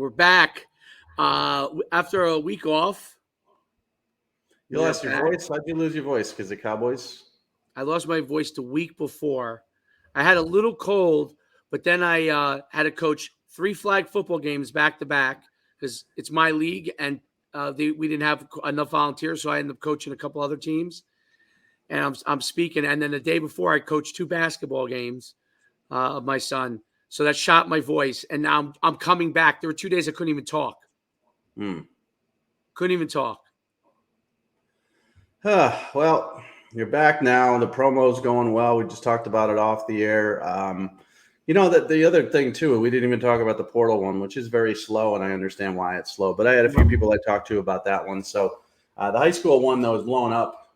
We're back after a week off. You lost your voice? How'd you lose your voice? Because the Cowboys? I lost my voice the week before. I had a little cold, but then I had to coach 3 flag football games back to back because it's my league, and we didn't have enough volunteers, so I ended up coaching a couple other teams. And I'm speaking, and then the day before I coached 2 basketball games of my son. So that shot my voice, and now I'm coming back. There were 2 days I couldn't even talk. Couldn't even talk. Well, you're back now. The promo's going well. We just talked about it off the air. That the other thing too, we didn't even talk about the portal one, which is very slow, and I understand why it's slow. But I had a few people I talked to about that one. So the high school one though is blowing up.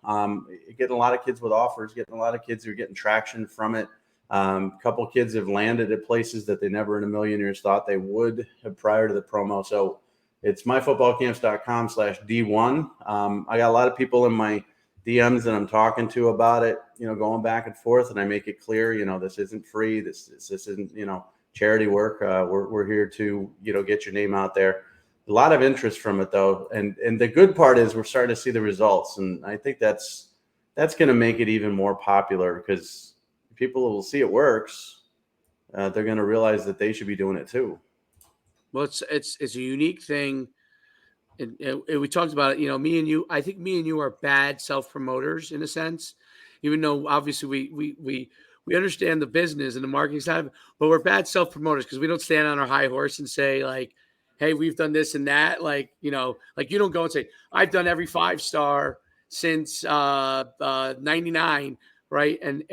Getting a lot of kids with offers, getting a lot of kids who are getting traction from it. A couple of kids have landed at places that they never in a million years thought they would prior to the promo. So it's myfootballcamps.com/D1. I got a lot of people in my DMs that I'm talking to about it, going back and forth, and I make it clear, this isn't free. This isn't, charity work. We're here to, get your name out there. A lot of interest from it though. And the good part is we're starting to see the results. And I think that's going to make it even more popular because people will see it works. They're going to realize that they should be doing it too. Well, it's a unique thing. And we talked about it, me and you, I think me and you are bad self-promoters in a sense, even though obviously we understand the business and the marketing side of it, but we're bad self-promoters because we don't stand on our high horse and say like, hey, we've done this and that. Like you don't go and say, I've done every 5-star since 99. Right. And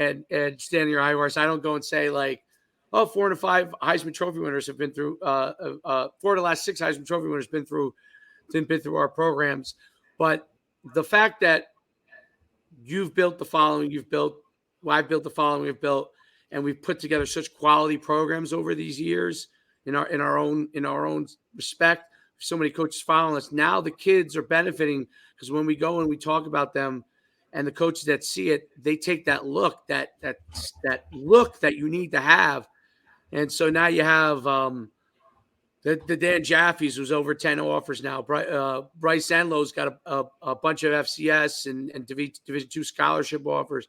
stand on your high horse. I don't go and say like, 4 to 5 Heisman Trophy winners have been through 4 of the last 6 Heisman Trophy winners been through our programs. But the fact that you've built the following, I've built the following we've built, and we've put together such quality programs over these years in our own respect. So many coaches following us. Now the kids are benefiting because when we go and we talk about them and the coaches that see it, they take that look, that look that you need to have. And so now you have the Dan Jaffe's, who's over 10 offers now. Bryce Enlow's got a bunch of FCS and Division II scholarship offers.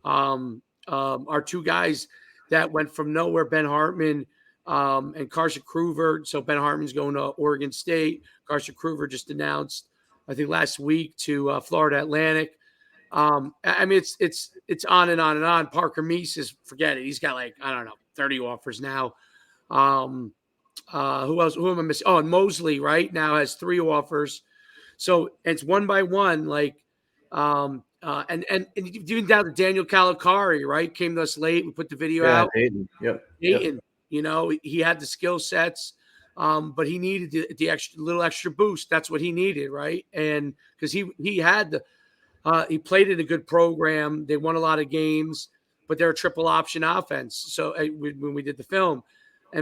Our 2 guys that went from nowhere, Ben Hartman and Carson Kruger. So Ben Hartman's going to Oregon State. Carson Kruger just announced, I think last week, to Florida Atlantic. I mean, it's on and on and on. Parker Meese is, forget it. He's got 30 offers now. Who else? Who am I missing? Oh, and Mosley right now has 3 offers. So it's one by one, and even down to Daniel Calicari, right? Came to us late. We put the video out. Aiden. Yep. Aiden, he had the skill sets, but he needed the little extra boost. That's what he needed, right? And because he had he played in a good program. They won a lot of games, but they're a triple option offense. So when we did the film,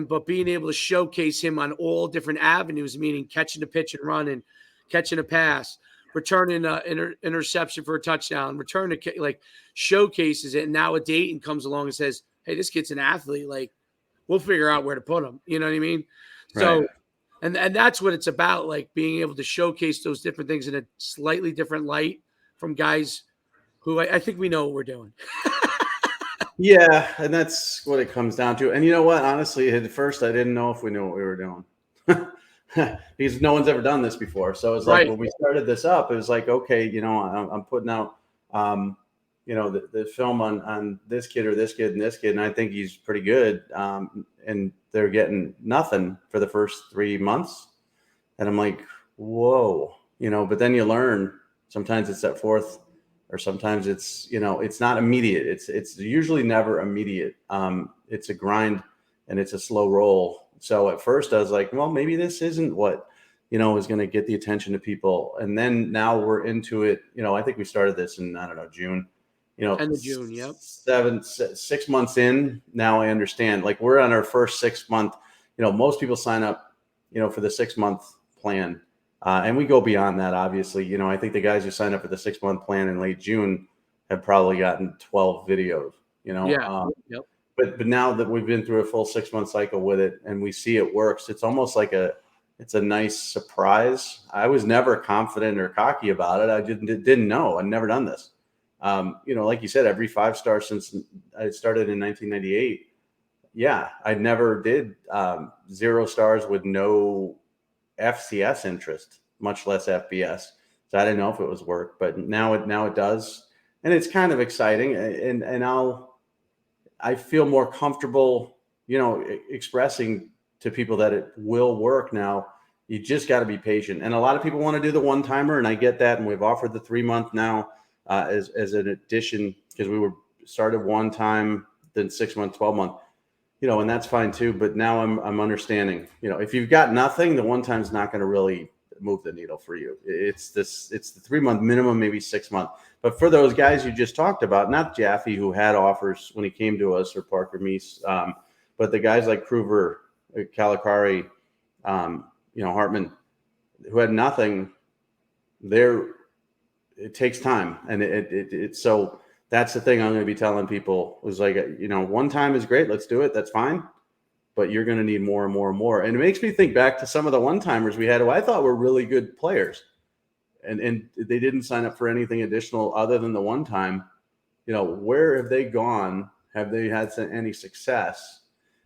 but being able to showcase him on all different avenues, meaning catching the pitch and running, catching a pass, returning an interception for a touchdown, showcases it. And now a Dayton comes along and says, hey, this kid's an athlete. Like, we'll figure out where to put him. You know what I mean? Right. So, and that's what it's about, like being able to showcase those different things in a slightly different light from guys who I think we know what we're doing. Yeah, and that's what it comes down to. And you know what? Honestly, at first, I didn't know if we knew what we were doing because no one's ever done this before. So it's like when we started this up, it was like, okay, I'm putting out, the film on this kid or this kid and this kid, and I think he's pretty good. And they're getting nothing for the first 3 months. And I'm like, whoa, but then you learn sometimes it's that fourth, or sometimes it's, it's not immediate. It's usually never immediate. It's a grind and it's a slow roll. So at first I was like, well, maybe this isn't what, is going to get the attention of people. And then now we're into it. I think we started this in, June, end of June. Yep. 6 months in. Now I understand, like we're on our first 6 month, most people sign up, for the 6 month plan. And we go beyond that, obviously. I think the guys who signed up for the 6 month plan in late June have probably gotten 12 videos, Yeah. Yep. But now that we've been through a full 6 month cycle with it and we see it works, it's almost like a it's a nice surprise. I was never confident or cocky about it. I didn't know. I'd never done this. Like you said, every 5-star since I started in 1998. Yeah, I never did 0 stars with no FCS interest, much less FBS. So I didn't know if it was work, but now it does, and it's kind of exciting. And I feel more comfortable, expressing to people that it will work now. You just got to be patient. And a lot of people want to do the one timer, and I get that. And we've offered the 3-month now as an addition, because we were started one time, then 6-month, 12-month, and that's fine too. But now I'm understanding, if you've got nothing, the one time's not going to really move the needle for you. It's the 3-month minimum, maybe 6-month. But for those guys you just talked about, not Jaffe, who had offers when he came to us, or Parker Meese, but the guys like Kruger, Calicari, Hartman, who had nothing, it takes time. And it's so that's the thing I'm going to be telling people is like, one time is great. Let's do it. That's fine. But you're going to need more and more and more. And it makes me think back to some of the one-timers we had who I thought were really good players. And they didn't sign up for anything additional other than the one time. Where have they gone? Have they had any success?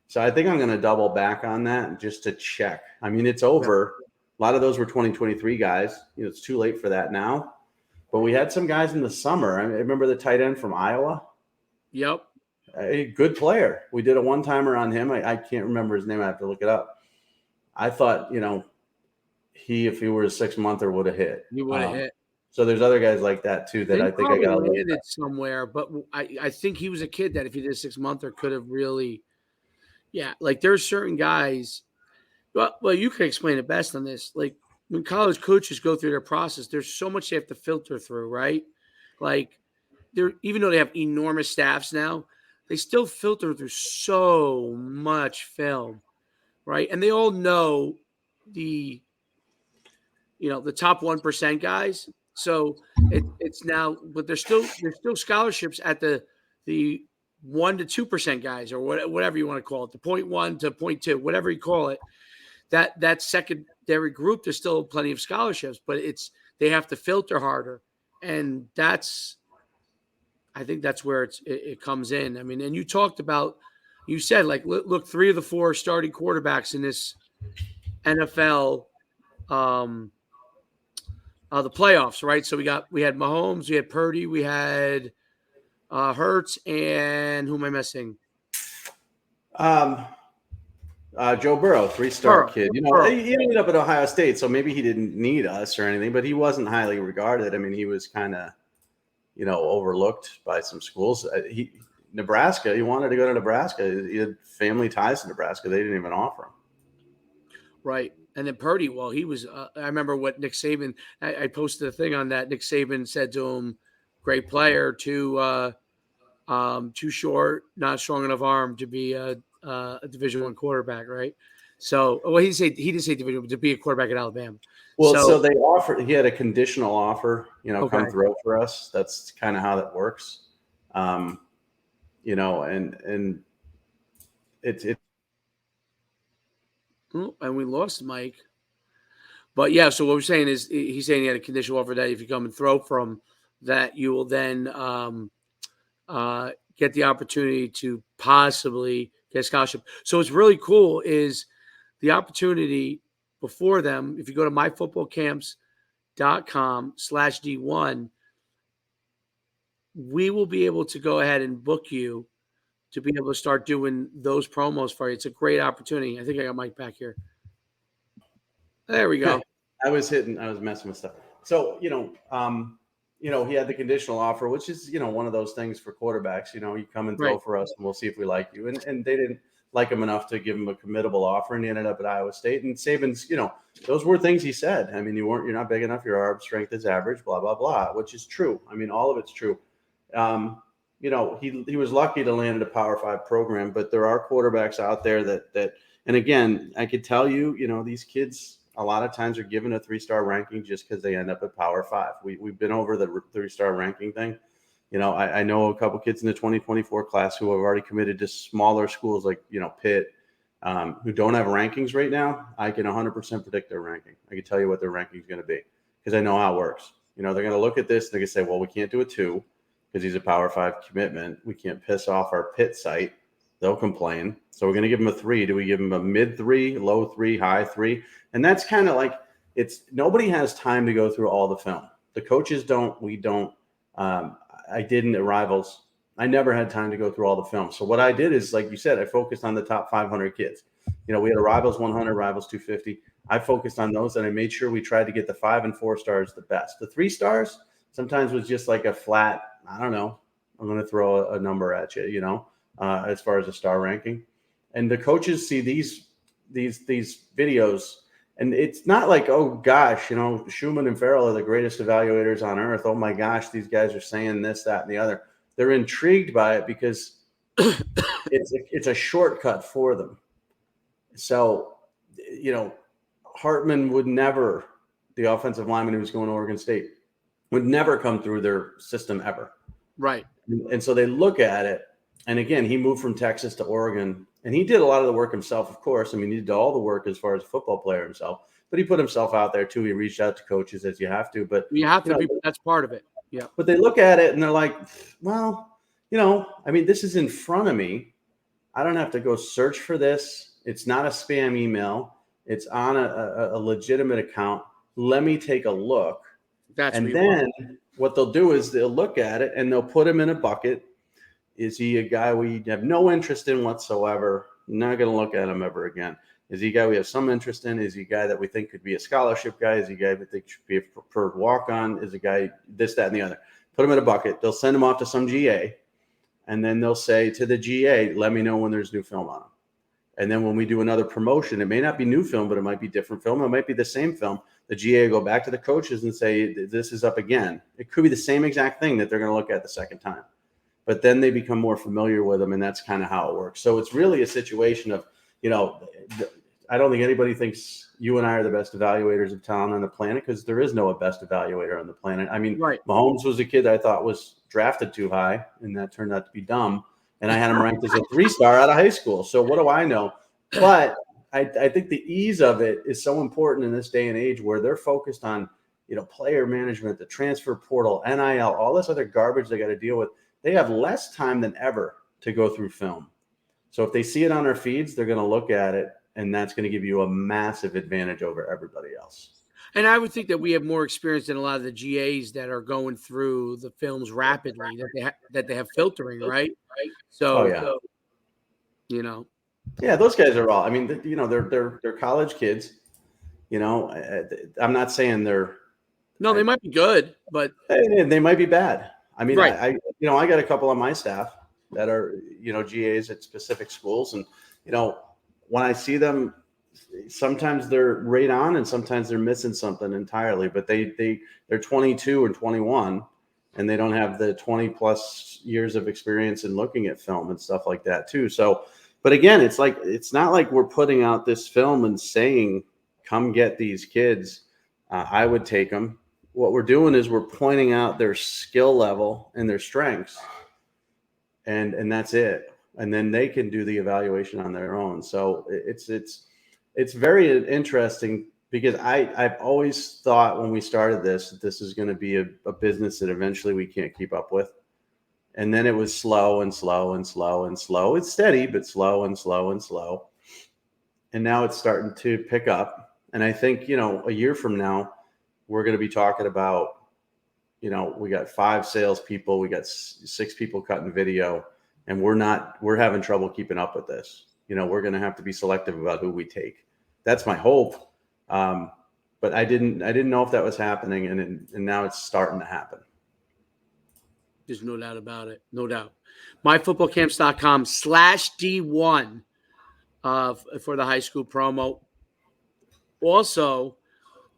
So I think I'm going to double back on that just to check. I mean, it's over. A lot of those were 2023 guys. It's too late for that now. But we had some guys in the summer. I remember the tight end from Iowa. Yep. A good player. We did a one-timer on him. I can't remember his name. I have to look it up. I thought, if he were a 6-monther, would have hit. He would have hit. So there's other guys like that too that I think I got landed somewhere. But I think he was a kid that if he did a 6-monther could have really, like there's certain guys. Well, you can explain it best on this. Like when college coaches go through their process, there's so much they have to filter through, right? Like even though they have enormous staffs now, they still filter through so much film, right? And they all know the top 1% guys. So it's now, but there's still scholarships at the 1 to 2% guys, or whatever you want to call it, the 0.1 to 0.2, whatever you call it. That secondary group, there's still plenty of scholarships, but they have to filter harder, and I think that's where it comes in. I mean, and you said like, look, 3 of the 4 starting quarterbacks in this NFL, the playoffs, right? So we had Mahomes, we had Purdy, we had Hurts, and who am I missing? Joe Burrow, 3-star kid. He ended up at Ohio State, so maybe he didn't need us or anything, but he wasn't highly regarded. I mean, he was kind of, overlooked by some schools. Nebraska, he wanted to go to Nebraska. He had family ties to Nebraska. They didn't even offer him. Right. And then Purdy, well, he was I remember what Nick Saban, I posted a thing on that. Nick Saban said to him, great player, too short, not strong enough arm to be a Division I quarterback, right? So, well, he didn't say Division, but to be a quarterback at Alabama. Well, so they offered. He had a conditional offer, okay. Come throw for us. That's kind of how that works, and it. And we lost Mike, but yeah. So what we're saying is, he's saying he had a conditional offer that if you come and throw from that, you will then get the opportunity to possibly get a scholarship. So what's really cool is the opportunity before them. If you go to myfootballcamps.com/D1, we will be able to go ahead and book you to be able to start doing those promos for you. It's a great opportunity. I think I got Mike back here. There we go. I was messing with stuff. So, he had the conditional offer, which is, one of those things for quarterbacks. You come and throw for us and we'll see if we like you. And they didn't like him enough to give him a committable offer, and he ended up at Iowa State. And Saban's, those were things he said. I mean, you're not big enough, your arm strength is average, blah, blah, blah, which is true. I mean, all of it's true. He was lucky to land at a Power 5 program, but there are quarterbacks out there that and again, I could tell you, these kids a lot of times are given a 3-star ranking just because they end up at Power 5. We've been over the 3-star ranking thing. I know a couple kids in the 2024 class who have already committed to smaller schools like, Pitt, who don't have rankings right now, I can 100% predict their ranking. I can tell you what their ranking is going to be because I know how it works. You know, they're going to look at this. They're going to say, well, we can't do a 2 because he's a Power 5 commitment. We can't piss off our pit site. They'll complain. So we're going to give him a 3. Do we give him a mid 3, low 3, high 3? And that's kind of like nobody has time to go through all the film. The coaches don't. We don't. I didn't at Rivals. I never had time to go through all the film. So what I did is, like you said, I focused on the top 500 kids. You know, we had a Rivals 100, Rivals 250. I focused on those, and I made sure we tried to get the 5 and 4 stars the best. The 3 stars sometimes was just like a flat, I don't know, I'm going to throw a number at you, you know, as far as a star ranking. And the coaches see these videos, and it's not like, oh gosh, you know, Schuman and Farrell are the greatest evaluators on earth. Oh my gosh, these guys are saying this, that, and the other. They're intrigued by it because it's a shortcut for them. So, you know, Hartman would never, the offensive lineman who was going to Oregon State, would never come through their system ever. Right. And so they look at it. And again, he moved from Texas to Oregon, and he did a lot of the work himself, of course. I mean, he did all the work as far as a football player himself, but he put himself out there too. He reached out to coaches as you have to, but you have to be, that's part of it. Yeah. But they look at it and they're like, well, you know, I mean, this is in front of me. I don't have to go search for this. It's not a spam email. It's on a legitimate account. Let me take a look. And then what they'll do is they'll look at it and they'll put him in a bucket. Is he a guy we have no interest in whatsoever? Not going to look at him ever again. Is he a guy we have some interest in? Is he a guy that we think could be a scholarship guy? Is he a guy that think should be a preferred walk-on? Is a guy this, that, and the other? Put him in a bucket. They'll send him off to some GA, and then they'll say to the GA, let me know when there's new film on him. And then when we do another promotion, it may not be new film, but it might be different film. It might be the same film. The GA will go back to the coaches and say, this is up again. It could be the same exact thing that they're going to look at the second time. But then they become more familiar with them, and that's kind of how it works. So it's really a situation of, you know, I don't think anybody thinks you and I are the best evaluators of talent on the planet because there is no best evaluator on the planet. I mean, right. Mahomes was a kid I thought was drafted too high, and that turned out to be dumb. And I had him ranked as a 3-star out of high school. So what do I know? But I think the ease of it is so important in this day and age where they're focused on, you know, player management, the transfer portal, NIL, all this other garbage they got to deal with. They have less time than ever to go through film. So if they see it on their feeds, they're going to look at it, and that's going to give you a massive advantage over everybody else. And I would think that we have more experience than a lot of the GAs that are going through the films rapidly, that they have filtering, right? So, you know. Yeah, those guys are all. I mean, you know, they're college kids. You know, I'm not saying they're. No, they might be good, but they might be bad. I mean, right. I got a couple on my staff that are, you know, GAs at specific schools, and you know, when I see them, sometimes they're right on, and sometimes they're missing something entirely. But they're 22 or 21, and they don't have the 20 plus years of experience in looking at film and stuff like that too. So. But again, it's not like we're putting out this film and saying, come get these kids. I would take them. What we're doing is we're pointing out their skill level and their strengths. And that's it. And then they can do the evaluation on their own. So it's very interesting because I've always thought when we started this, that this is going to be a business that eventually we can't keep up with. And then it was slow and slow and slow and slow. It's steady, but slow and slow and slow. And now it's starting to pick up. And I think, you know, a year from now, we're going to be talking about, you know, we got 5 salespeople, we got 6 people cutting video, and we're having trouble keeping up with this. You know, we're going to have to be selective about who we take. That's my hope. But I didn't know if that was happening, and now it's starting to happen. There's no doubt about it. No doubt. myfootballcamps.com/D1 for the high school promo. Also,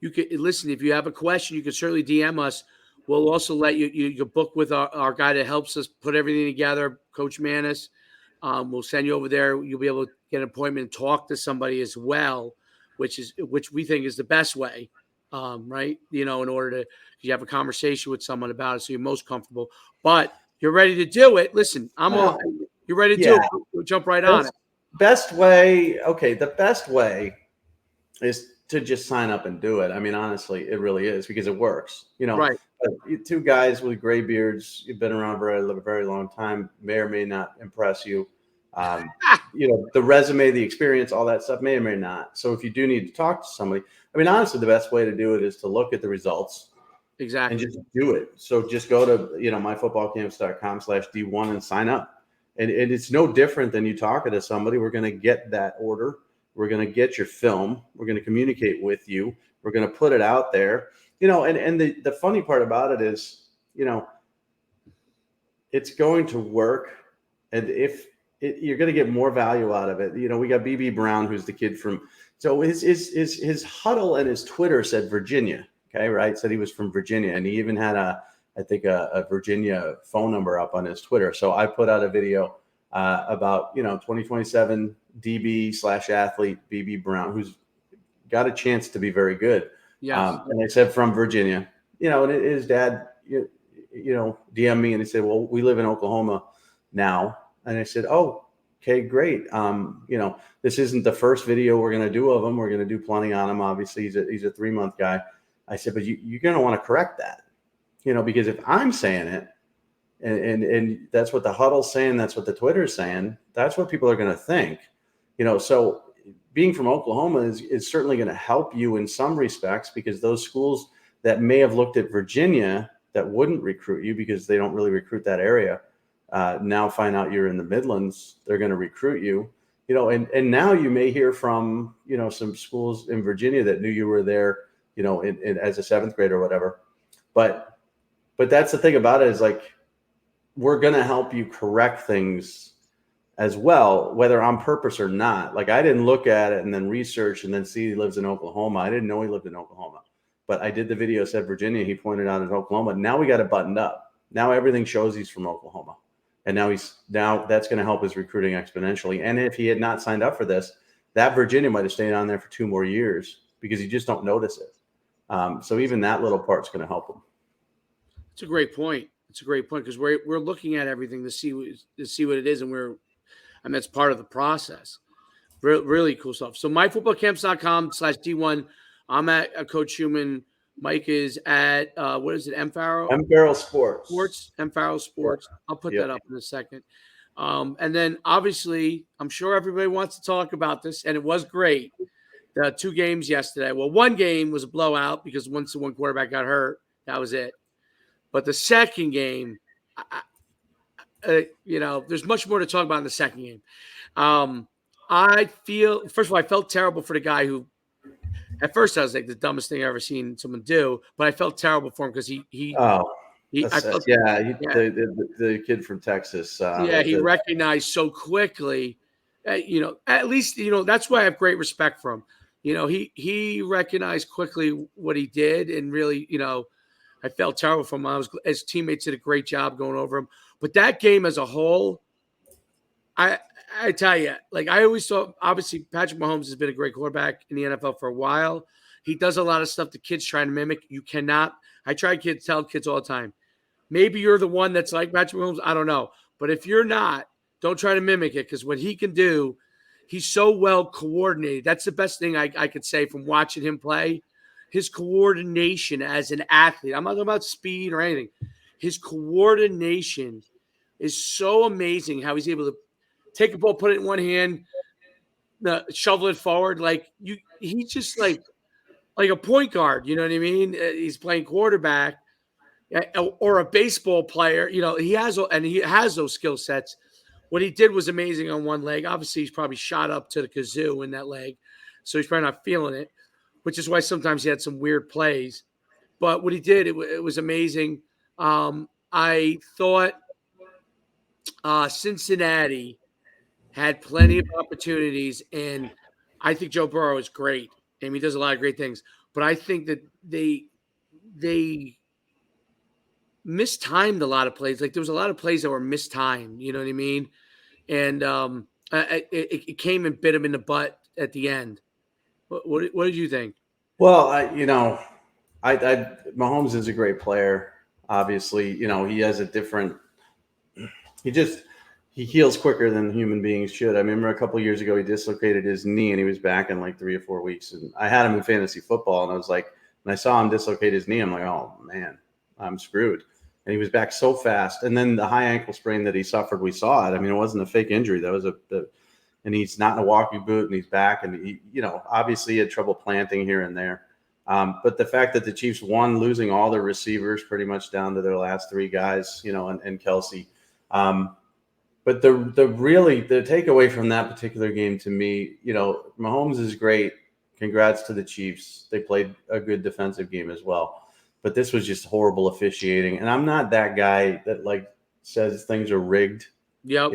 you can listen. If you have a question, you can certainly DM us. We'll also let you book with our guy that helps us put everything together, Coach Manis. We'll send you over there. You'll be able to get an appointment and talk to somebody as well, which we think is the best way. Right? You know, in order to you have a conversation with someone about it, so you're most comfortable. But you're ready to do it. Listen, I'm all. You're ready to do it. We'll jump right on it. best way. Okay, the best way is to just sign up and do it. I mean, honestly, it really is because it works. Right. Two guys with gray beards, you've been around for a very long time, may or may not impress you. Um, the resume, the experience, all that stuff may or may not. So if you do need to talk to somebody, I mean, honestly, the best way to do it is to look at the results and Exactly. just do it. So just go to, myfootballcamps.com/D1 and sign up. And it's no different than you talking to somebody. We're going to get that order. We're going to get your film. We're going to communicate with you. We're going to put it out there. And the funny part about it is, it's going to work. And if you're going to get more value out of it. We got BB Brown, who's the kid from, so his huddle and his Twitter said Virginia. Okay. Right. Said he was from Virginia. And he even had I think a Virginia phone number up on his Twitter. So I put out a video about 2027 DB/athlete BB Brown, who's got a chance to be very good. Yes. And I said from Virginia, and his dad, DM me and he said, well, we live in Oklahoma now. And I said, oh, okay, great. This isn't the first video we're going to do of him. We're going to do plenty on him. Obviously, he's a 3-month guy. I said, but you're going to want to correct that, because if I'm saying it, and that's what the huddle's saying, that's what the Twitter's saying, that's what people are going to think, so being from Oklahoma is certainly going to help you in some respects, because those schools that may have looked at Virginia that wouldn't recruit you because they don't really recruit that area, now find out you're in the Midlands, they're going to recruit you, and now you may hear from, some schools in Virginia that knew you were there, as a 7th grader or whatever. But that's the thing about it, is like, we're going to help you correct things as well, whether on purpose or not. Like, I didn't look at it and then research and then see he lives in Oklahoma. I didn't know he lived in Oklahoma, but I did the video, said Virginia. He pointed out in Oklahoma. Now we got it buttoned up. Now everything shows he's from Oklahoma. And now that's going to help his recruiting exponentially. And if he had not signed up for this, that Virginia might have stayed on there for 2 more years because you just don't notice it. So even that little part's going to help him. It's a great point. It's a great point because we're looking at everything to see what it is, and that's part of the process. Really cool stuff. So myfootballcamps.com/D1. I'm at Coach Schuman. Mike is at what is it? M Farrell? M Farrell Sports. M Farrell Sports. I'll put that up in a second. And then obviously, I'm sure everybody wants to talk about this, and it was great. The 2 games yesterday. Well, 1 game was a blowout because once the one quarterback got hurt, that was it. But the second game, there's much more to talk about in the second game. I feel, first of all, I felt terrible for the guy who, at first, I was like the dumbest thing I've ever seen someone do, but I felt terrible for him because the kid from Texas. He recognized so quickly. At least that's why I have great respect for him. He recognized quickly what he did, and really, I felt terrible for him. His teammates did a great job going over him. But that game as a whole, I tell you, like, I always thought, obviously, Patrick Mahomes has been a great quarterback in the NFL for a while. He does a lot of stuff the kids trying to mimic. You cannot. I try to tell kids all the time, maybe you're the one that's like Patrick Mahomes. I don't know. But if you're not, don't try to mimic it, because what he can do, he's so well coordinated. That's the best thing I could say from watching him play. His coordination as an athlete, I'm not talking about speed or anything. His coordination is so amazing, how he's able to take a ball, put it in one hand, shovel it forward. He's just like a point guard. You know what I mean? He's playing quarterback or a baseball player. He has those skill sets. What he did was amazing on one leg. Obviously, he's probably shot up to the kazoo in that leg, so he's probably not feeling it, which is why sometimes he had some weird plays. But what he did, it was amazing. I thought Cincinnati had plenty of opportunities, and I think Joe Burrow is great, and he does a lot of great things. But I think that they mistimed a lot of plays. Like, there was a lot of plays that were mistimed. You know what I mean? And it came and bit him in the butt at the end. What did you think? Well, Mahomes is a great player. Obviously, he has a different. he heals quicker than human beings should. I remember a couple of years ago, he dislocated his knee and he was back in like 3 or 4 weeks. And I had him in fantasy football, and I was like, when I saw him dislocate his knee, I'm like, oh man, I'm screwed. And he was back so fast. And then the high ankle sprain that he suffered, we saw it. I mean, it wasn't a fake injury. That was and he's not in a walking boot, and he's back. And he, obviously he had trouble planting here and there. But the fact that the Chiefs won, losing all their receivers pretty much down to their last 3 guys, and Kelsey. But the takeaway from that particular game to me, Mahomes is great. Congrats to the Chiefs. They played a good defensive game as well. But this was just horrible officiating. And I'm not that guy that says things are rigged. Yep.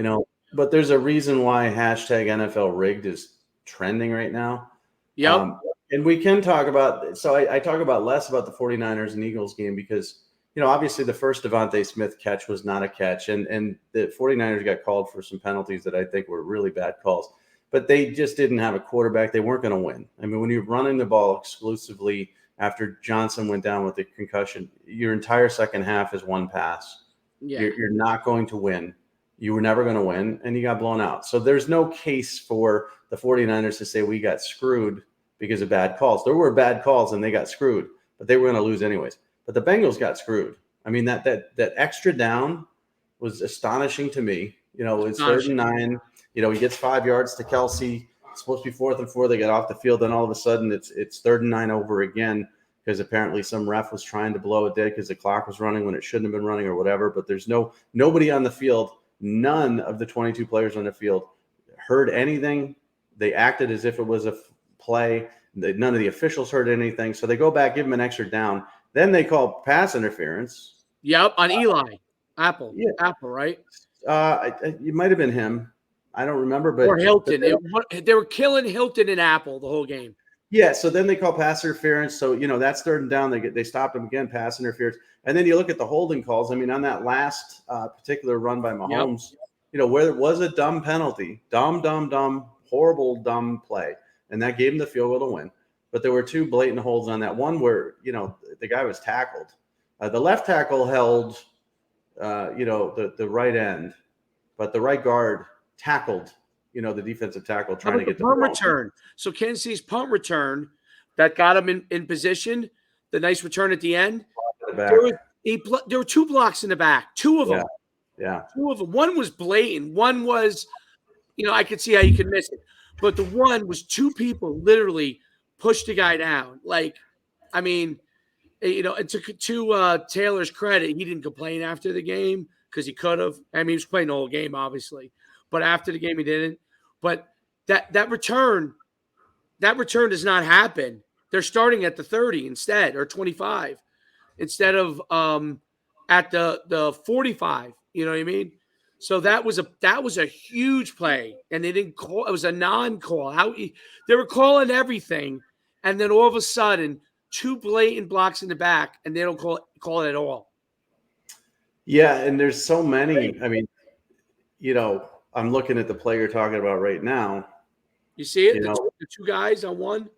But there's a reason why hashtag NFL rigged is trending right now. Yep. And we can talk about, so I talk about less about the 49ers and Eagles game because, obviously the first Devontae Smith catch was not a catch. And the 49ers got called for some penalties that I think were really bad calls. But they just didn't have a quarterback. They weren't going to win. I mean, when you're running the ball exclusively after Johnson went down with the concussion, your entire second half is one pass. Yeah. You're not going to win. You were never going to win, and you got blown out. So there's no case for the 49ers to say we got screwed because of bad calls. There were bad calls, and they got screwed, but they were going to lose anyways. But the Bengals got screwed. I mean, that extra down was astonishing to me. It's 3rd and 9. He gets 5 yards to Kelsey. It's supposed to be 4th and 4. They get off the field, and all of a sudden it's 3rd and 9 over again because apparently some ref was trying to blow it dead because the clock was running when it shouldn't have been running or whatever. But there's nobody on the field. None of the 22 players on the field heard anything. They acted as if it was a play. None of the officials heard anything. So they go back, give him an extra down. Then they call pass interference. Yep, on Eli. Apple. Yeah. Apple, right? It might have been him. I don't remember. But or Hilton. They were killing Hilton and Apple the whole game. Yeah, so then they call pass interference. So, that's 3rd and down. They stopped him again, pass interference. And then you look at the holding calls. I mean, on that last particular run by Mahomes, where it was a dumb penalty, dumb, horrible, dumb play. And that gave him the field goal to win. But there were 2 blatant holds on that one where, the guy was tackled. The left tackle held, the right end, but the right guard tackled, the defensive tackle trying to get the punt return. So Kansas City's punt return that got him in position, the nice return at the end. There were 2 blocks in the back, 2 of them. Yeah. 2 of them. One was blatant. One was, I could see how you could miss it. But the one was 2 people literally pushed the guy down. And to Taylor's credit, he didn't complain after the game because he could have. I mean, he was playing the whole game, obviously. But after the game, he didn't. But that return does not happen. They're starting at the 30 instead, or 25, instead of at the 45. You know what I mean? So that was a huge play, and they didn't call. It was a non-call. They were calling everything, and then all of a sudden, 2 blatant blocks in the back, and they don't call it at all. Yeah, and there's so many. I mean, I'm looking at the play you're talking about right now. You see it? The 2 guys on one?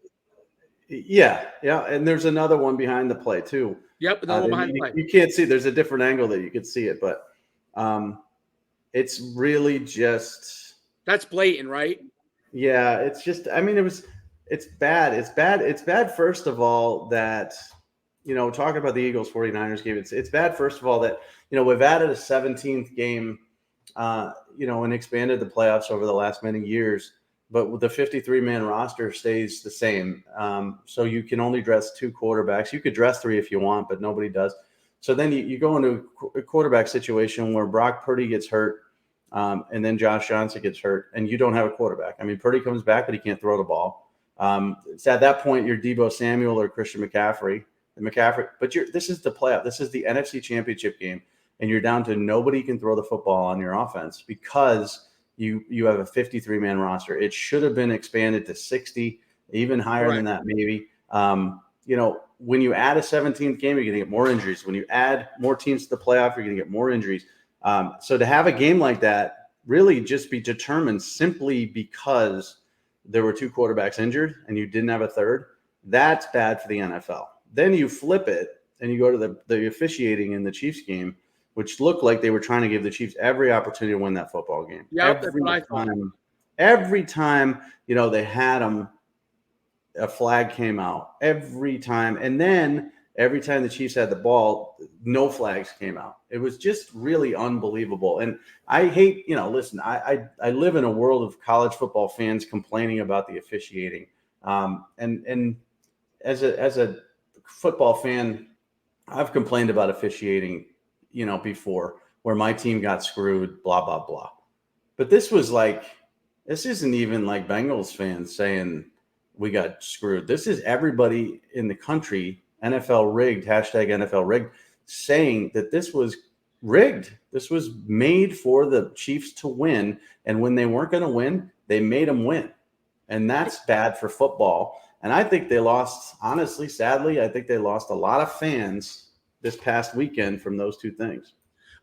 Yeah. And there's another one behind the play, too. Yep, another one behind the play. You can't see. There's a different angle that you can see it, but it's really just. That's blatant, right? Yeah, it's just. I mean, it's bad. It's bad. It's bad, first of all, that, talking about the Eagles 49ers game, it's bad, first of all, that, we've added a 17th game. And expanded the playoffs over the last many years, but the 53-man roster stays the same. So you can only dress 2 quarterbacks. You could dress 3 if you want, but nobody does. So then you go into a quarterback situation where Brock Purdy gets hurt, and then Josh Johnson gets hurt, and you don't have a quarterback. I mean, Purdy comes back, but he can't throw the ball. It's at that point you're Deebo Samuel or Christian McCaffrey. But this is the playoff. This is the NFC Championship game. And you're down to nobody can throw the football on your offense because you have a 53-man roster. It should have been expanded to 60, even higher than that, maybe. When you add a 17th game, you're going to get more injuries. When you add more teams to the playoff, you're going to get more injuries. So to have a game like that really just be determined simply because there were 2 quarterbacks injured and you didn't have a third, that's bad for the NFL. Then you flip it and you go to the officiating in the Chiefs game. which looked like they were trying to give the Chiefs every opportunity to win that football game. Yep, that's what I thought. Every time, they had them, a flag came out every time. And then every time the Chiefs had the ball, no flags came out. It was just really unbelievable. And I hate, listen, I live in a world of college football fans complaining about the officiating. And as a football fan, I've complained about officiating, before, where my team got screwed, blah, blah, blah. But this isn't even like Bengals fans saying we got screwed. This is everybody in the country, NFL rigged, hashtag NFL rigged, saying that this was rigged. This was made for the Chiefs to win. And when they weren't going to win, they made them win. And that's bad for football. And I think they lost, honestly, sadly, I think they lost a lot of fans this past weekend from those two things.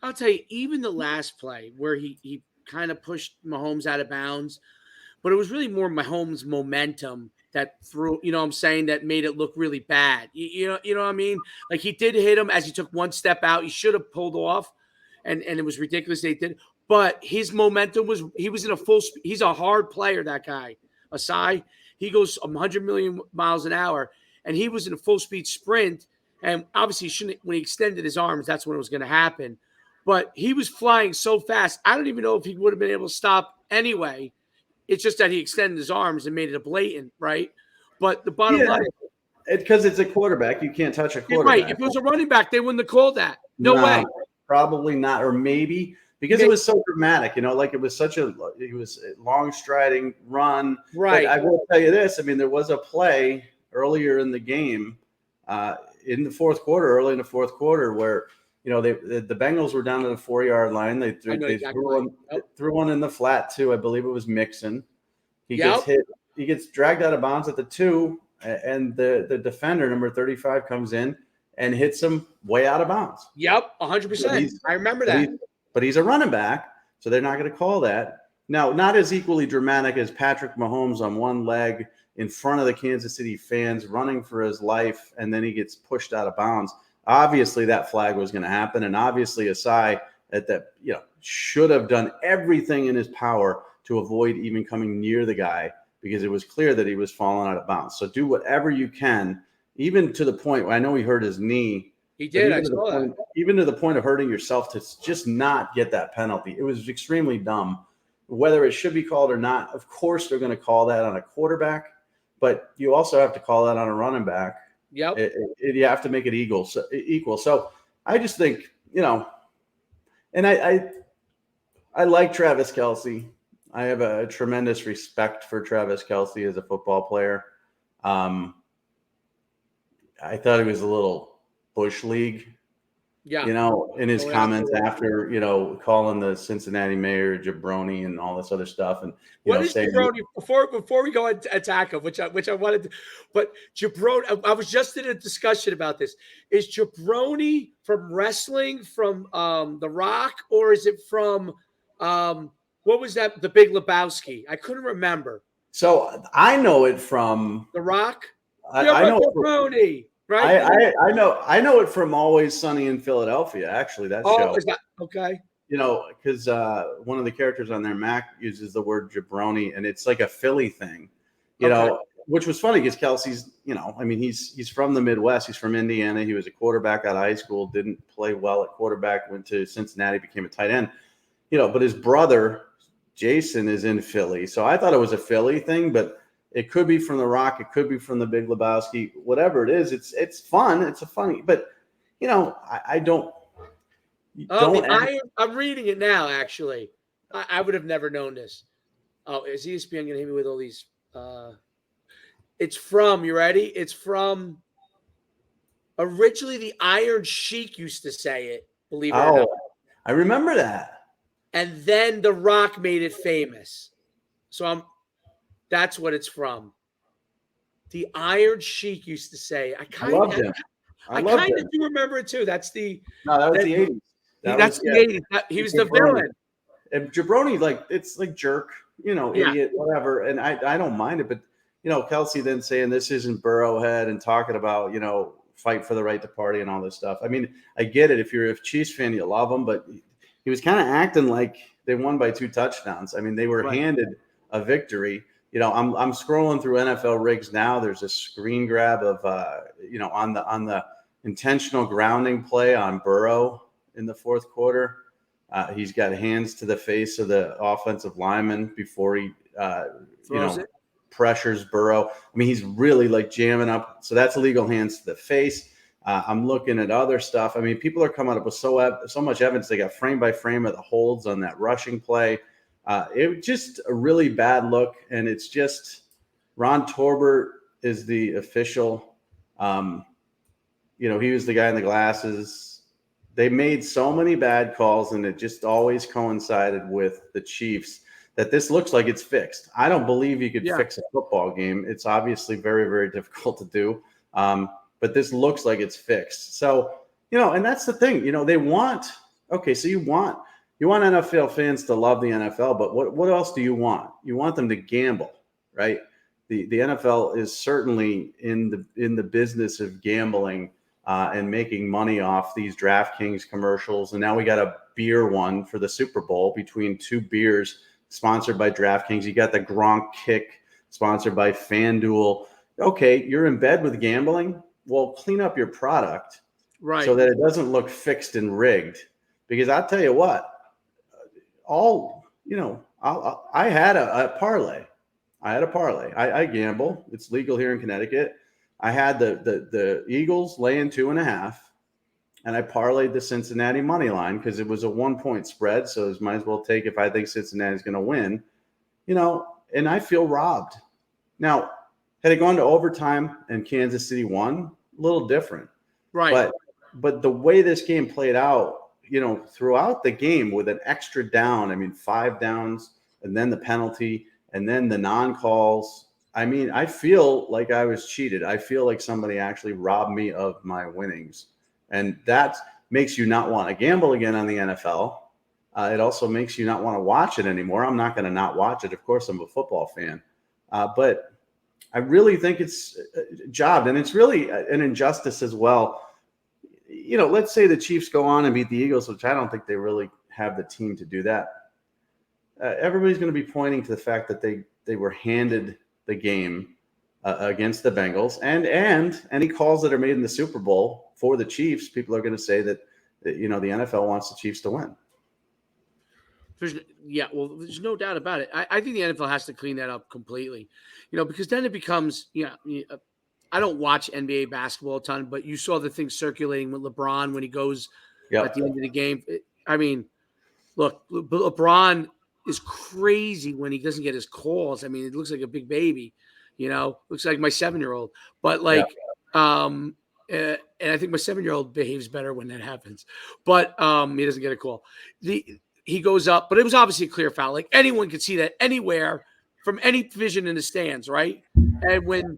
I'll tell you, even the last play where he kind of pushed Mahomes out of bounds, but it was really more Mahomes' momentum that threw, what I'm saying, that made it look really bad. You know what I mean? Like, he did hit him as he took one step out. He should have pulled off, and it was ridiculous they did. But his momentum he was in a full speed. He's a hard player, that guy. Asai, he goes 100 million miles an hour, and he was in a full speed sprint. And obviously, when he extended his arms, that's when it was going to happen. But he was flying so fast, I don't even know if he would have been able to stop anyway. It's just that he extended his arms and made it a blatant, right? But the bottom line is, because it's a quarterback, you can't touch a quarterback. Right. If it was a running back, they wouldn't have called that. No way. Probably not. Or maybe because it was so dramatic, like it was it was a long striding run. Right. But I will tell you this. I mean, there was a play earlier in the game, in the fourth quarter, early in the fourth quarter, where the Bengals were down to the 4-yard line. They threw one in the flat too. I believe it was Mixon. He gets hit. He gets dragged out of bounds at the 2, and the defender, number 35, comes in and hits him way out of bounds. Yep, 100%. I remember that. But he's a running back, so they're not going to call that. Now, not as equally dramatic as Patrick Mahomes on one leg in front of the Kansas City fans running for his life, and then he gets pushed out of bounds. Obviously, that flag was going to happen, and obviously, Asai should have done everything in his power to avoid even coming near the guy, because it was clear that he was falling out of bounds. So do whatever you can, even to the point where I know he hurt his knee. He did. I saw that. Even to the point of hurting yourself, to just not get that penalty. It was extremely dumb. Whether it should be called or not, of course they're going to call that on a quarterback, but you also have to call that on a running back. Yep. You have to make it equal. So I just think, and I like Travis Kelce. I have a tremendous respect for Travis Kelce as a football player. I thought he was a little Bush League, in his comments after, calling the Cincinnati mayor jabroni and all this other stuff. And what is jabroni? Before we go and attack him, which I wanted to, but jabroni, I was just in a discussion about this. Is jabroni from wrestling, from The Rock, or is it from what was that? The Big Lebowski? I couldn't remember. So I know it from The Rock. I know jabroni. Right? I know it from Always Sunny in Philadelphia. Actually, that show. Is that okay? Because one of the characters on there, Mac, uses the word jabroni, and it's like a Philly thing. Which was funny because Kelce's, he's from the Midwest. He's from Indiana. He was a quarterback out of high school. Didn't play well at quarterback. Went to Cincinnati. Became a tight end. But his brother Jason is in Philly, so I thought it was a Philly thing, but. It could be from The Rock. It could be from the Big Lebowski. Whatever it is, it's fun. It's a funny, but I don't. I'm reading it now. Actually, I would have never known this. Oh, is ESPN going to hit me with all these? It's from. You ready? It's from. Originally, the Iron Sheik used to say it. Believe it or not. I remember that. And then The Rock made it famous. So that's what it's from. The Iron Sheik used to say. I kind of do remember it too. That was the 80s. That's the 80s. He was the villain. And jabroni, it's like jerk, idiot, whatever. And I don't mind it, but Kelce then saying this isn't Burrowhead and talking about fight for the right to party and all this stuff. I mean, I get it. If you're a Chiefs fan, you love him, but he was kind of acting like they won by 2 touchdowns. I mean, they were Right. handed a victory. I'm scrolling through NFL rigs now. There's a screen grab of on the intentional grounding play on Burrow in the fourth quarter. He's got hands to the face of the offensive lineman before he Throws it. pressures Burrow. I mean, he's really like jamming up. So that's illegal hands to the face. I'm looking at other stuff. I mean, people are coming up with so much evidence. They got frame by frame of the holds on that rushing play. It was just a really bad look. And it's just Ron Torbert is the official. He was the guy in the glasses. They made so many bad calls, and it just always coincided with the Chiefs that this looks like it's fixed. I don't believe you could fix a football game. It's obviously very, very difficult to do. But this looks like it's fixed. So, and that's the thing, they want, so you want NFL fans to love the NFL, but what else do you want? You want them to gamble, right? The NFL is certainly in the business of gambling and making money off these DraftKings commercials. And now we got a beer one for the Super Bowl between 2 beers sponsored by DraftKings. You got the Gronk kick sponsored by FanDuel. Okay, you're in bed with gambling. Well, clean up your product so that it doesn't look fixed and rigged. Because I'll tell you what, I had a parlay. I gamble. It's legal here in Connecticut. I had the Eagles laying 2.5, and I parlayed the Cincinnati money line because it was a 1-point spread. So I might as well take if I think Cincinnati's going to win, and I feel robbed. Now, had it gone to overtime and Kansas City won, a little different. Right. But the way this game played out, throughout the game with an extra down, 5 downs, and then the penalty, and then the non-calls. I feel like I was cheated. I feel like somebody actually robbed me of my winnings. And that makes you not want to gamble again on the NFL. It also makes you not want to watch it anymore. I'm not going to not watch it. Of course, I'm a football fan. But I really think it's jobbed. And it's really an injustice as well. Let's say the Chiefs go on and beat the Eagles, which I don't think they really have the team to do that. Everybody's going to be pointing to the fact that they were handed the game against the Bengals, and any calls that are made in the Super Bowl for the Chiefs, people are going to say that the NFL wants the Chiefs to win. There's no doubt about it. I think the NFL has to clean that up completely, because then it becomes, I don't watch NBA basketball a ton, but you saw the thing circulating with LeBron when he goes at the end of the game. Look, LeBron is crazy when he doesn't get his calls. It looks like a big baby, looks like my 7-year-old, but and I think my 7-year-old behaves better when that happens, but he doesn't get a call. He goes up, but it was obviously a clear foul. Like anyone could see that anywhere from any vision in the stands. Right. And when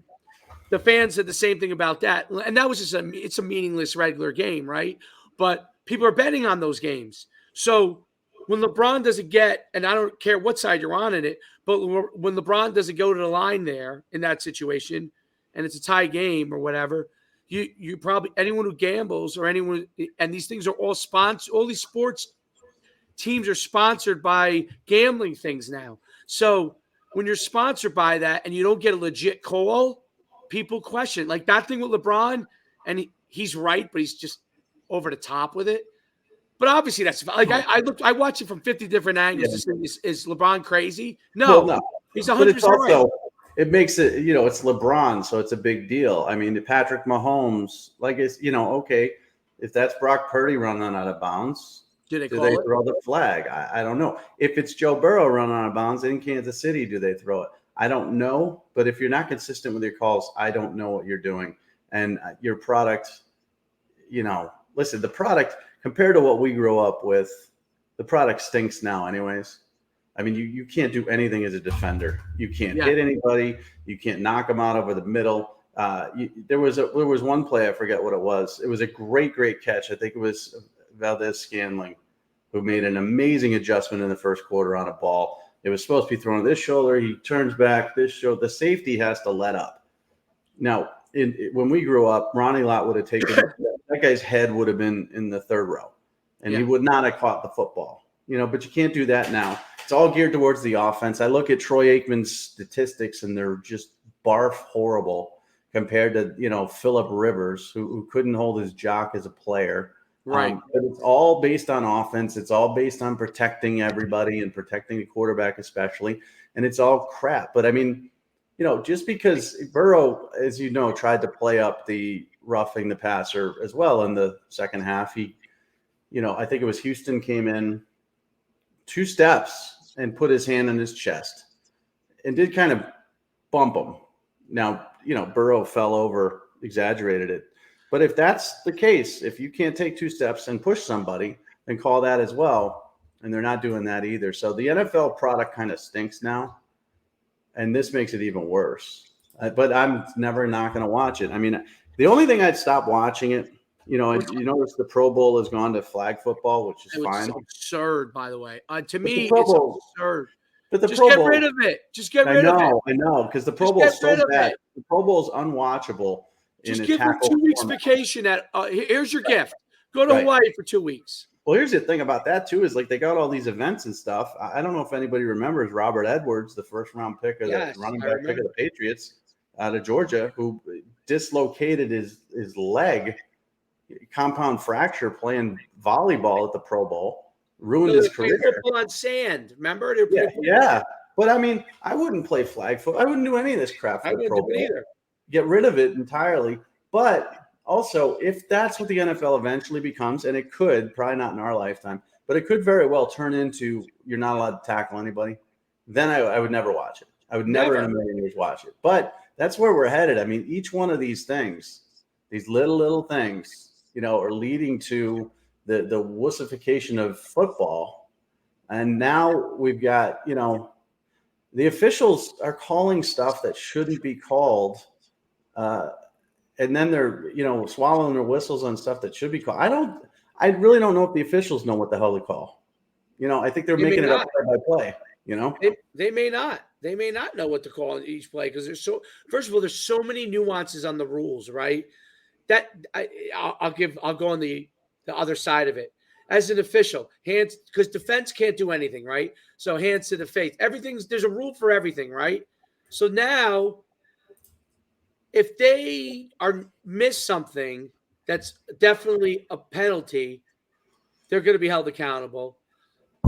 the fans said the same thing about that, and that was just it's a meaningless regular game. Right. But people are betting on those games. So when LeBron doesn't get, and I don't care what side you're on in it, but when LeBron doesn't go to the line there in that situation, and it's a tie game or whatever, you probably, anyone who gambles or anyone, and these things are all sponsored, all these sports teams are sponsored by gambling things now. So when you're sponsored by that and you don't get a legit call, people question. Like that thing with LeBron, and he's right, but he's just over the top with it. But obviously, that's like I watch it from 50 different angles. To say, is LeBron crazy? No, no. He's 100% right. It makes it, it's LeBron, so it's a big deal. Patrick Mahomes, okay, if that's Brock Purdy running out of bounds, do they throw the flag? I don't know. If it's Joe Burrow running out of bounds in Kansas City, do they throw it? I don't know. But if you're not consistent with your calls, I don't know what you're doing. And your product, listen, the product, compared to what we grew up with, the product stinks now anyways. You can't do anything as a defender. You can't hit anybody. You can't knock them out over the middle. There was one play, I forget what it was. It was a great catch. I think it was Valdez-Scantling, who made an amazing adjustment in the first quarter on a ball. It was supposed to be thrown to this shoulder. He turns back, this shoulder. The safety has to let up. Now, when we grew up, Ronnie Lott would have taken that guy's head would have been in the third row, and he would not have caught the football. But you can't do that now. It's all geared towards the offense. I look at Troy Aikman's statistics, and they're just barf horrible compared to Phillip Rivers, who couldn't hold his jock as a player. Right. But it's all based on offense. It's all based on protecting everybody and protecting the quarterback especially, and it's all crap. But I mean, just because Burrow, as you know, tried to play up the roughing the passer as well in the second half, I think it was Houston came in 2 steps and put his hand on his chest and did kind of bump him. Now, Burrow fell over, exaggerated it. But if that's the case, if you can't take 2 steps and push somebody, then call that as well. And they're not doing that either. So the NFL product kind of stinks now. And this makes it even worse. But I'm never not going to watch it. I mean, the only thing I'd stop watching it, you notice the Pro Bowl has gone to flag football, which is fine. It's absurd, by the way. To me, it's absurd. But just get rid of it. Just get rid of it. I know, because the Pro Bowl is so bad. The Pro Bowl is unwatchable. Just give them 2 weeks vacation. Here's your gift. Go to Hawaii for 2 weeks. Well, here's the thing about that too, is like they got all these events and stuff. I don't know if anybody remembers Robert Edwards, the first round pick of the running back pick of the Patriots out of Georgia, who dislocated his leg, compound fracture playing volleyball at the Pro Bowl, ruined his career. Football on sand, remember? Yeah. But I mean, I wouldn't play flag football. I wouldn't do any of this crap for the Pro Bowl either. Get rid of it entirely. But also, if that's what the NFL eventually becomes, and it could, probably not in our lifetime, but it could very well turn into you're not allowed to tackle anybody, then I would never watch it. I would never in a million years watch it. But that's where we're headed. I mean, each one of these things, these little things, are leading to the wussification of football. And now we've got, the officials are calling stuff that shouldn't be called. And then they're, swallowing their whistles on stuff that should be called. I really don't know if the officials know what the hell they call. I think they're making it up play by play, They may not. They may not know what to call in each play because first of all, there's so many nuances on the rules, right? That I'll go on the other side of it. As an official, hands, because defense can't do anything, right? So hands to the face. There's a rule for everything, right? So now, if they miss something, that's definitely a penalty. They're going to be held accountable.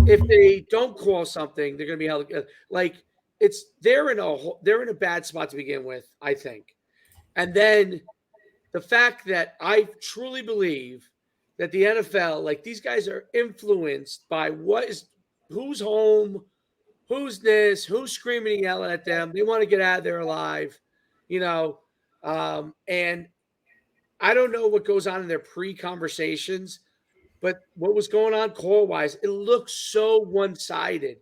If they don't call something, they're going to be held they're in a bad spot to begin with, I think. And then the fact that I truly believe that the NFL, these guys are influenced by who's home, who's this, who's screaming and yelling at them. They want to get out of there alive, and I don't know what goes on in their pre-conversations, but what was going on call-wise, it looks so one-sided.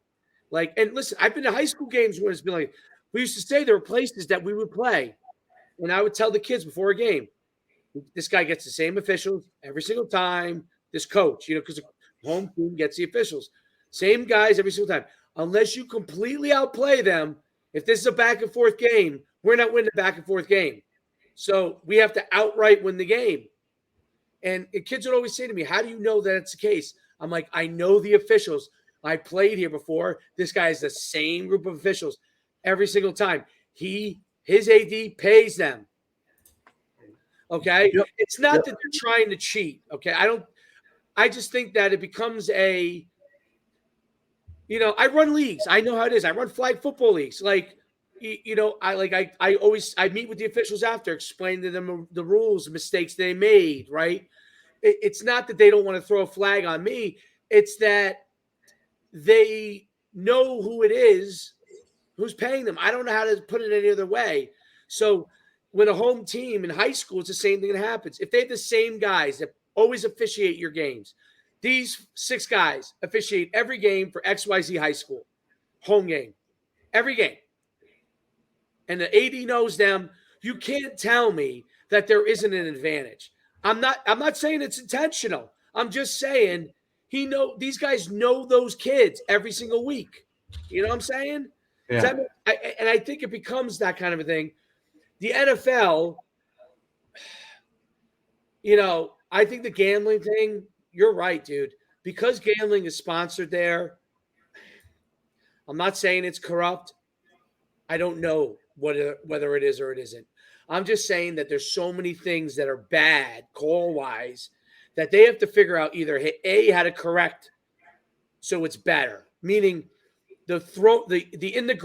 And listen, I've been to high school games where it's been we used to say there were places that we would play, and I would tell the kids before a game, this guy gets the same officials every single time. This coach, because the home team gets the officials. Same guys every single time. Unless you completely outplay them, if this is a back-and-forth game, we're not winning a back-and-forth game. So we have to outright win the game. And kids would always say to me, how do you know that it's the case? I'm like, I know the officials. I played here before. This guy is the same group of officials every single time. His AD pays them. Okay? Yep. It's not that they're trying to cheat. Okay? I just think that it becomes I run leagues. I know how it is. I run flag football leagues. I meet with the officials after, explain to them the rules, the mistakes they made, right? It's not that they don't want to throw a flag on me. It's that they know who it is, who's paying them. I don't know how to put it any other way. So when a home team in high school, it's the same thing that happens. If they have the same guys that always officiate your games, these 6 guys officiate every game for XYZ high school, home game, every game. And the AD knows them. You can't tell me that there isn't an advantage. I'm not saying it's intentional. I'm just saying these guys know those kids every single week. You know what I'm saying? Yeah. And I think it becomes that kind of a thing. The NFL I think the gambling thing, you're right, dude. Because gambling is sponsored there, I'm not saying it's corrupt. I don't know whether it is or it isn't. I'm just saying that there's so many things that are bad call wise that they have to figure out either A, how to correct so it's better. Meaning the throw the in the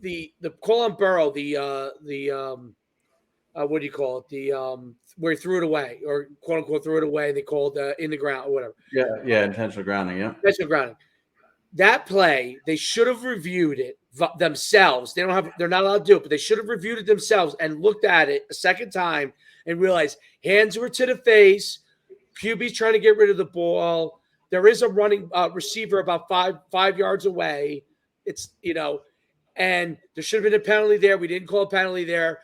the call on Burrow, the what do you call it? The where he threw it away, or quote unquote threw it away. They called in the ground or whatever. Yeah, yeah, intentional grounding. Yeah, Intentional grounding. That play, they should have reviewed it themselves. They're not allowed to do it, but they should have reviewed it themselves and looked at it a second time and realized hands were to the face. QB's trying to get rid of the ball. There is a running receiver about five yards away. It's and there should have been a penalty there. We didn't call a penalty there.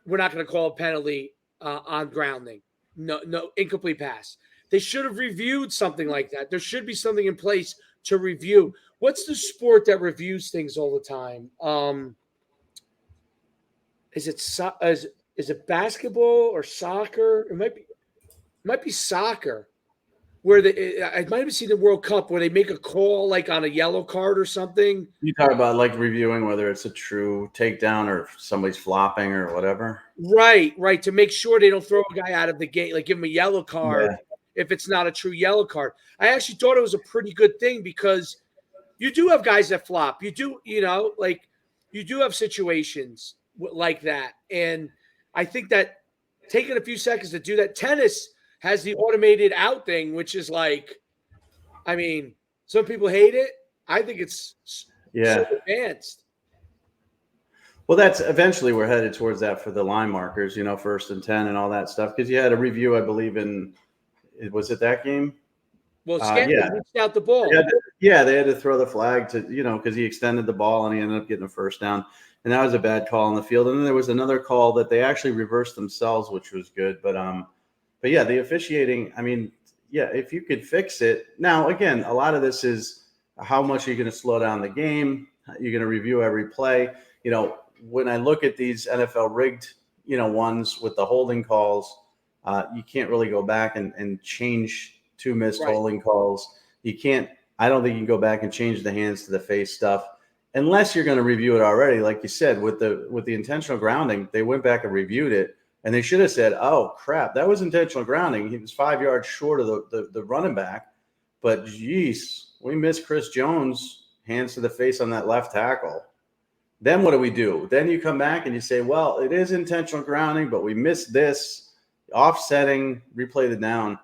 We're not going to call a penalty on grounding. No, incomplete pass. They should have reviewed something like that. There should be something in place to review. What's the sport that reviews things all the time? Is it basketball or soccer? It might be soccer. Where I might have seen the World Cup where they make a call like on a yellow card or something. you talk about like reviewing whether it's a true takedown or if somebody's flopping or whatever. Right. To make sure they don't throw a guy out of the game, like give him a yellow card if it's not a true yellow card. I actually thought it was a pretty good thing because you do have guys that flop. You do, like you do have situations like that. And I think that taking a few seconds to do that, tennis has the automated out thing, which is like, I mean, some people hate it. I think it's so advanced. Well, that's eventually we're headed towards that for the line markers, 1st and 10 and all that stuff. Because you had a review, I believe, was it that game? Well, Stanley reached out the ball. They had to throw the flag to, because he extended the ball and he ended up getting a first down. And that was a bad call on the field. And then there was another call that they actually reversed themselves, which was good. But yeah, the officiating, I mean, yeah, if you could fix it. Now, again, a lot of this is how much are you going to slow down the game? You're going to review every play. When I look at these NFL rigged, ones with the holding calls, you can't really go back and change two missed holding calls. You can't. I don't think you can go back and change the hands to the face stuff unless you're going to review it already. Like you said, with the intentional grounding, they went back and reviewed it, and they should have said, "Oh crap, that was intentional grounding. He was 5 yards short of the running back, but geez, we missed Chris Jones hands to the face on that left tackle." Then what do? Then you come back and you say, well, it is intentional grounding, but we missed this offsetting, replay the down.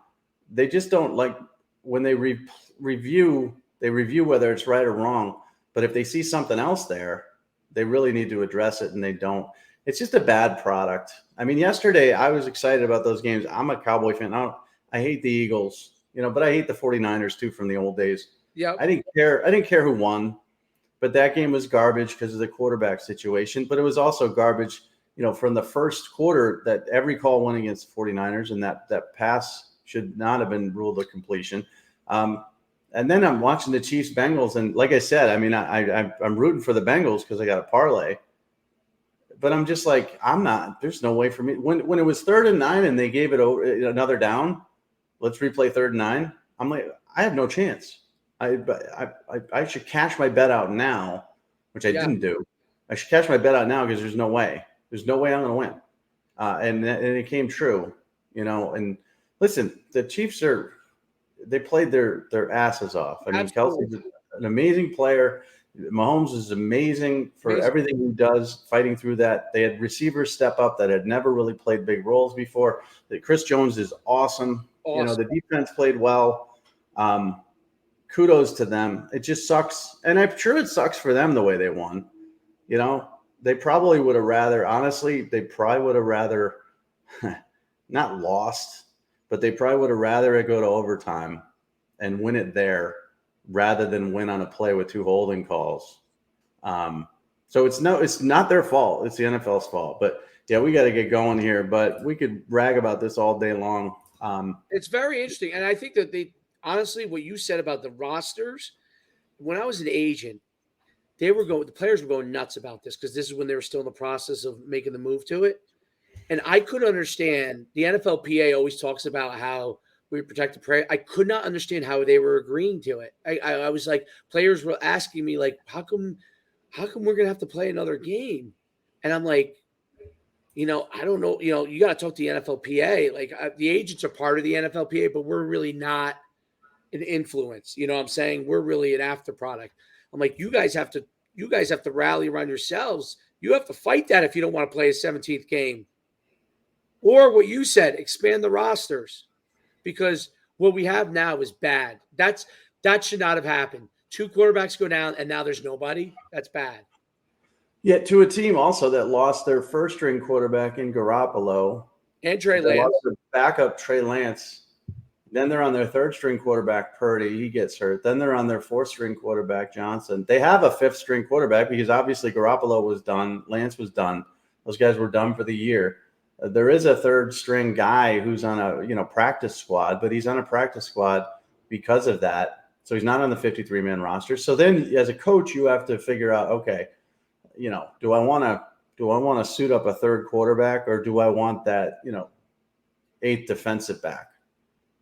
They just don't like when they review whether it's right or wrong. But if they see something else there, they really need to address it, and they don't. It's just a bad product. I mean, yesterday I was excited about those games. I'm a Cowboy fan. I hate the Eagles, but I hate the 49ers too from the old days. Yeah. I didn't care who won. But that game was garbage because of the quarterback situation. But it was also garbage, from the first quarter that every call went against the 49ers, and that pass should not have been ruled a completion. And then I'm watching the Chiefs-Bengals, and like I said, I mean, I'm rooting for the Bengals because I got a parlay. But I'm just like, there's no way for me. When it was 3rd and 9 and they gave it over another down, let's replay 3rd and 9. I'm like, I have no chance. I should cash my bet out now, which I didn't do. I should cash my bet out now because there's no way. There's no way I'm going to win. And it came true, And listen, the Chiefs they played their asses off. I mean, Kelsey's an amazing player. Mahomes is amazing for everything he does, fighting through that. They had receivers step up that had never really played big roles before. Chris Jones is awesome. The defense played well. Kudos to them. It just sucks. And I'm sure it sucks for them the way they won. They probably would have rather, not lost, but they probably would have rather it go to overtime and win it there rather than win on a play with 2 holding calls. So it's not their fault. It's the NFL's fault. But yeah, we got to get going here, but we could brag about this all day long. It's very interesting. And I think that honestly, what you said about the rosters, when I was an agent, the players were going nuts about this because this is when they were still in the process of making the move to it. And I couldn't understand. The NFLPA always talks about how we protect the prey. I could not understand how they were agreeing to it. I was like, players were asking me like, how come we're gonna have to play another game? And I'm like, I don't know. You got to talk to the NFLPA. Like the agents are part of the NFLPA, but we're really not an influence. You know what I'm saying? We're really an after product. I'm like, you guys have to rally around yourselves. You have to fight that if you don't want to play a 17th game. Or what you said, expand the rosters. Because what we have now is bad. That should not have happened. Two quarterbacks go down and now there's nobody. That's bad. Yet to a team also that lost their first string quarterback in Garoppolo, And Trey they lost Lance. their backup Trey Lance. Then they're on their third string quarterback, Purdy. He gets hurt. Then they're on their fourth string quarterback, Johnson. They have a fifth string quarterback because obviously Garoppolo was done. Lance was done. Those guys were done for the year. There is a third string guy who's on a practice squad, but he's on a practice squad because of that. So he's not on the 53-man roster. So then as a coach, you have to figure out, okay, do I want to suit up a third quarterback or do I want that, eighth defensive back?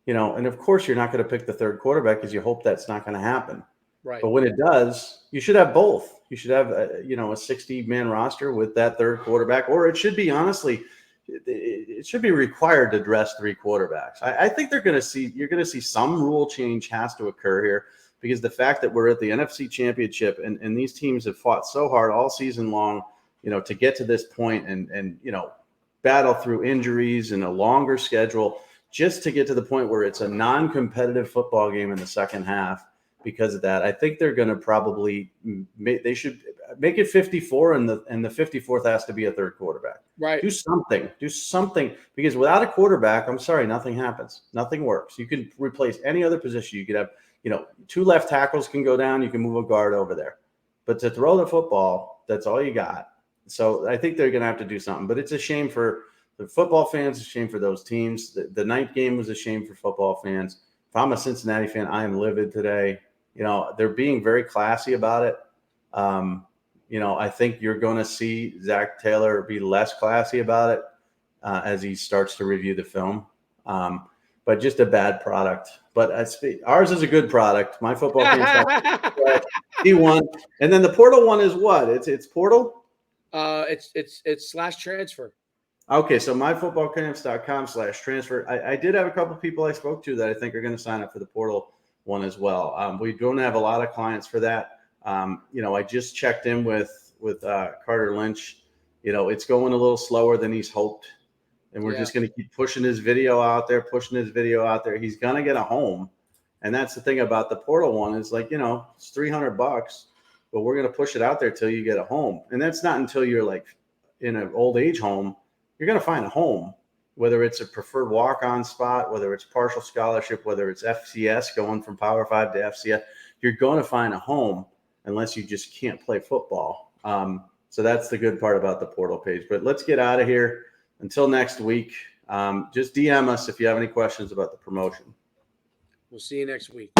And of course you're not going to pick the third quarterback because you hope that's not going to happen. Right. But when it does, you should have both. You should have a 60-man roster with that third quarterback, or it should be it should be required to dress three quarterbacks. I think you're going to see some rule change has to occur here because the fact that we're at the NFC Championship and these teams have fought so hard all season long, to get to this point and battle through injuries and a longer schedule just to get to the point where it's a non-competitive football game in the second half. Because of that, I think they're going to they should make it 54 and the 54th has to be a third quarterback. Right. Do something because without a quarterback, I'm sorry, nothing happens. Nothing works. You can replace any other position. You could have, two left tackles can go down. You can move a guard over there, but to throw the football, that's all you got. So I think they're going to have to do something, but it's a shame for the football fans, a shame for those teams. The night game was a shame for football fans. If I'm a Cincinnati fan, I am livid today. They're being very classy about it. I think you're going to see Zach Taylor be less classy about it as he starts to review the film. But just a bad product. But ours is a good product. My football team he won, and then the portal one is what? It's portal. It's slash transfer. Okay, so myfootballcamps.com/transfer. I did have a couple people I spoke to that I think are going to sign up for the portal one as well. We don't have a lot of clients for that. I just checked in with Carter Lynch. It's going a little slower than he's hoped. And we're just going to keep pushing his video out there. He's going to get a home. And that's the thing about the portal one is like, it's $300, but we're going to push it out there till you get a home. And that's not until you're like in an old age home. You're going to find a home, whether it's a preferred walk-on spot, whether it's partial scholarship, whether it's FCS going from Power 5 to FCS, you're going to find a home unless you just can't play football. So that's the good part about the portal page. But let's get out of here. Until next week, just DM us if you have any questions about the promotion. We'll see you next week.